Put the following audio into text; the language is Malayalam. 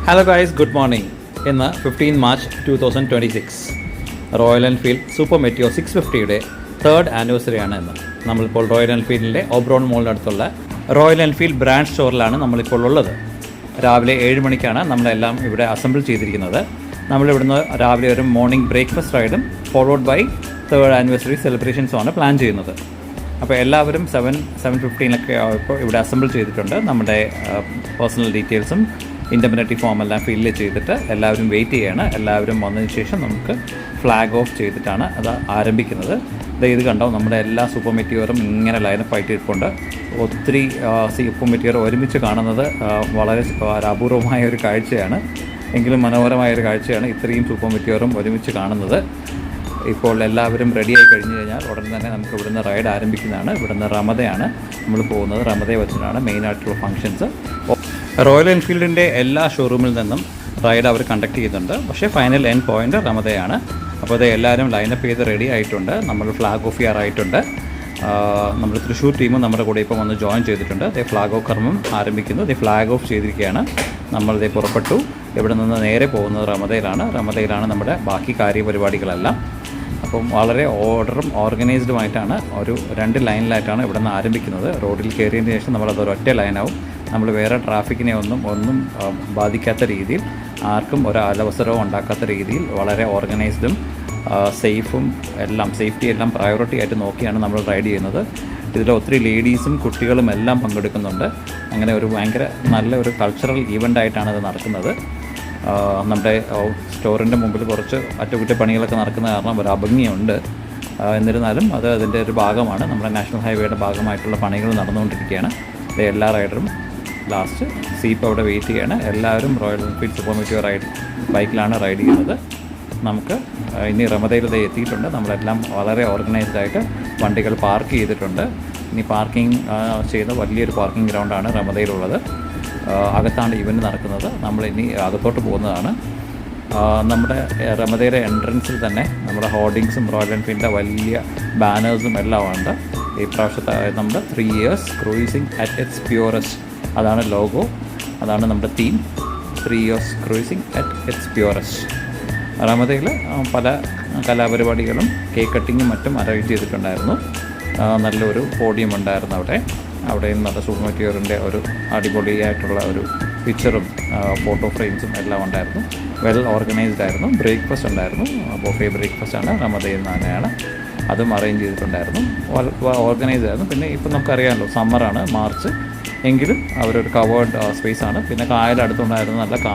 Hello guys, good morning. ഇന്ന് 15 March 2026 Royal Enfield Super Meteor 650യുടെ 3rd ആനിവേഴ്സറിയാണ് ഇന്ന്. നമ്മളിപ്പോൾ റോയൽ എൻഫീൽഡിൻ്റെ ഓബ്രോൺ മോളിനടുത്തുള്ള റോയൽ എൻഫീൽഡ് ബ്രാൻഡ് സ്റ്റോറിലാണ് നമ്മളിപ്പോൾ ഉള്ളത്. രാവിലെ 7 മണിക്കാണ് നമ്മളെല്ലാം ഇവിടെ അസംബിൾ ചെയ്തിരിക്കുന്നത്. നമ്മളിവിടുന്ന് രാവിലെ ഒരു മോർണിംഗ് ബ്രേക്ക്ഫാസ്റ്റ് റൈഡും ഫോളോഡ് ബൈ 3rd ആനിവേഴ്സറി സെലിബ്രേഷൻസുമാണ് പ്ലാൻ ചെയ്യുന്നത്. അപ്പോൾ എല്ലാവരും 7:15 ഇപ്പോൾ ഇവിടെ അസംബിൾ ചെയ്തിട്ടുണ്ട്. നമ്മുടെ പേഴ്സണൽ ഡീറ്റെയിൽസും ഇൻഡെമിനിറ്റി ഫോം എല്ലാം ഫില്ല് ചെയ്തിട്ട് എല്ലാവരും വെയിറ്റ് ചെയ്യാണ്. എല്ലാവരും വന്നതിന് ശേഷം നമുക്ക് ഫ്ലാഗ് ഓഫ് ചെയ്തിട്ടാണ് അത് ആരംഭിക്കുന്നത്. ഇത് കണ്ടോ, നമ്മുടെ എല്ലാ സൂപ്പർ മെറ്റിയറും ഇങ്ങനെ ലൈനപ്പ് ആയിട്ട് ഇരിപ്പുണ്ട്. ഒത്തിരി സൂപ്പർ മെറ്റിയർ ഒരുമിച്ച് കാണുന്നത് വളരെ അപൂർവമായ ഒരു കാഴ്ചയാണ്. എങ്കിലും മനോഹരമായൊരു കാഴ്ചയാണ് ഇത്രയും സൂപ്പർ മെറ്റിയറും ഒരുമിച്ച് കാണുന്നത്. ഇപ്പോൾ എല്ലാവരും റെഡിയായി കഴിഞ്ഞ് കഴിഞ്ഞാൽ ഉടൻ തന്നെ നമുക്ക് ഇവിടുന്ന് റൈഡ് ആരംഭിക്കുന്നതാണ്. ഇവിടുന്ന് റമദയാണ് നമ്മൾ പോകുന്നത്. റമദയെ വെച്ചിട്ടാണ് മെയിനായിട്ടുള്ള ഫങ്ഷൻസ്. റോയൽ എൻഫീൽഡിൻ്റെ എല്ലാ ഷോറൂമിൽ നിന്നും റൈഡ് അവർ കണ്ടക്ട് ചെയ്യുന്നുണ്ട്. പക്ഷേ ഫൈനൽ എൻഡ് പോയിൻ്റ് റമദയാണ്. അപ്പോൾ അത് എല്ലാവരും ലൈനപ്പ് ചെയ്ത് റെഡി ആയിട്ടുണ്ട്. നമ്മൾ ഫ്ലാഗ് ഓഫ് ചെയ്യാറായിട്ടുണ്ട്. നമ്മൾ തൃശ്ശൂർ ടീമും നമ്മുടെ കൂടെ ഇപ്പോൾ വന്ന് ജോയിൻ ചെയ്തിട്ടുണ്ട്. അതേ ഫ്ലാഗ് ഓഫ് കർമ്മം ആരംഭിക്കുന്നു. അതേ ഫ്ലാഗ് ഓഫ് ചെയ്തിരിക്കുകയാണ്. നമ്മളിതേ പുറപ്പെട്ടു. ഇവിടെ നിന്ന് നേരെ പോകുന്നത് റമദയിലാണ് നമ്മുടെ ബാക്കി കാര്യപരിപാടികളെല്ലാം. അപ്പം വളരെ ഓർഡറും ഓർഗനൈസ്ഡുമായിട്ടാണ് ഒരു 2 ലൈനിലായിട്ടാണ് ഇവിടെ നിന്ന് ആരംഭിക്കുന്നത്. റോഡിൽ കയറിയതിന് ശേഷം നമ്മളത് ഒറ്റ ലൈനാവും. നമ്മൾ വേറെ ട്രാഫിക്കിനെ ഒന്നും ബാധിക്കാത്ത രീതിയിൽ, ആർക്കും ഒരു അലവസരവും ഉണ്ടാക്കാത്ത രീതിയിൽ വളരെ ഓർഗനൈസ്ഡും സേഫും എല്ലാം, സേഫ്റ്റി എല്ലാം പ്രയോറിറ്റി ആയിട്ട് നോക്കിയാണ് നമ്മൾ റൈഡ് ചെയ്യുന്നത്. ഇതിൽ ഒത്തിരി ലേഡീസും കുട്ടികളും എല്ലാം പങ്കെടുക്കുന്നുണ്ട്. അങ്ങനെ ഒരു ഭയങ്കര നല്ലൊരു കൾച്ചറൽ ഈവൻ്റായിട്ടാണ് ഇത് നടക്കുന്നത്. നമ്മുടെ സ്റ്റോറിൻ്റെ മുമ്പിൽ കുറച്ച് അറ്റകുറ്റപ്പണികളൊക്കെ നടക്കുന്ന കാരണം ഒരു അഭംഗിയുണ്ട്. എന്നിരുന്നാലും അത് അതിൻ്റെ ഒരു ഭാഗമാണ്. നമ്മുടെ നാഷണൽ ഹൈവേയുടെ ഭാഗമായിട്ടുള്ള പണികൾ നടന്നുകൊണ്ടിരിക്കുകയാണ്. എല്ലാ റൈഡറും ലാസ്റ്റ് സീപ്പ് അവിടെ വെയിറ്റ് ചെയ്യാണ്. എല്ലാവരും royal Enfield Super Mateo ബൈക്കിലാണ് ride ചെയ്യുന്നത്. നമുക്ക് ഇനി റമദയിൽ എത്തിയിട്ടുണ്ട്. നമ്മളെല്ലാം വളരെ ഓർഗനൈസ്ഡ് ആയിട്ട് വണ്ടികൾ പാർക്ക് ചെയ്തിട്ടുണ്ട്. ഇനി പാർക്കിംഗ് ചെയ്ത വലിയൊരു പാർക്കിംഗ് ഗ്രൗണ്ടാണ് റമദയിലുള്ളത്. അകത്താണ് ഇവൻ്റ് നടക്കുന്നത്. നമ്മൾ ഇനി അകത്തോട്ട് പോകുന്നതാണ്. നമ്മുടെ റമദയുടെ എൻട്രൻസിൽ തന്നെ നമ്മുടെ ഹോർഡിങ്സും റോയൽ എൻഫീൽഡിൻ്റെ വലിയ ബാനേഴ്സും എല്ലാം ഉണ്ട്. ഈ പ്രാവശ്യത്തെ നമ്മുടെ 3 years cruising at its purest, അതാണ് ലോഗോ, അതാണ് നമ്മുടെ theme. 3 years cruising at its purest. റമദയിൽ പല കലാപരിപാടികളും കേക്ക് കട്ടിങ്ങും മറ്റും അറേഞ്ച് ചെയ്തിട്ടുണ്ടായിരുന്നു. നല്ലൊരു പോഡിയം ഉണ്ടായിരുന്നു അവിടെയും നല്ല സൂപ്പർ മെറ്റിയറിൻ്റെ ഒരു അടിപൊളിയായിട്ടുള്ള ഒരു പിക്ചറും ഫോട്ടോ ഫ്രെയിംസും എല്ലാം ഉണ്ടായിരുന്നു. വെൽ ഓർഗനൈസ്ഡ് ആയിരുന്നു. ബ്രേക്ക്ഫാസ്റ്റ് ഉണ്ടായിരുന്നു. ബൊഫേ ബ്രേക്ക്ഫാസ്റ്റാണ് റമദയിൽ നിന്ന് തന്നെയാണ്. അതും അറേഞ്ച് ചെയ്തിട്ടുണ്ടായിരുന്നു. ഓർഗനൈസ്ഡ് ആയിരുന്നു. പിന്നെ ഇപ്പം നമുക്കറിയാമല്ലോ, സമ്മറാണ്, മാർച്ച്, എങ്കിലും അവരൊരു കവേർഡ് സ്പേസാണ്. പിന്നെ കായലടുത്തുണ്ടായിരുന്നു. നല്ല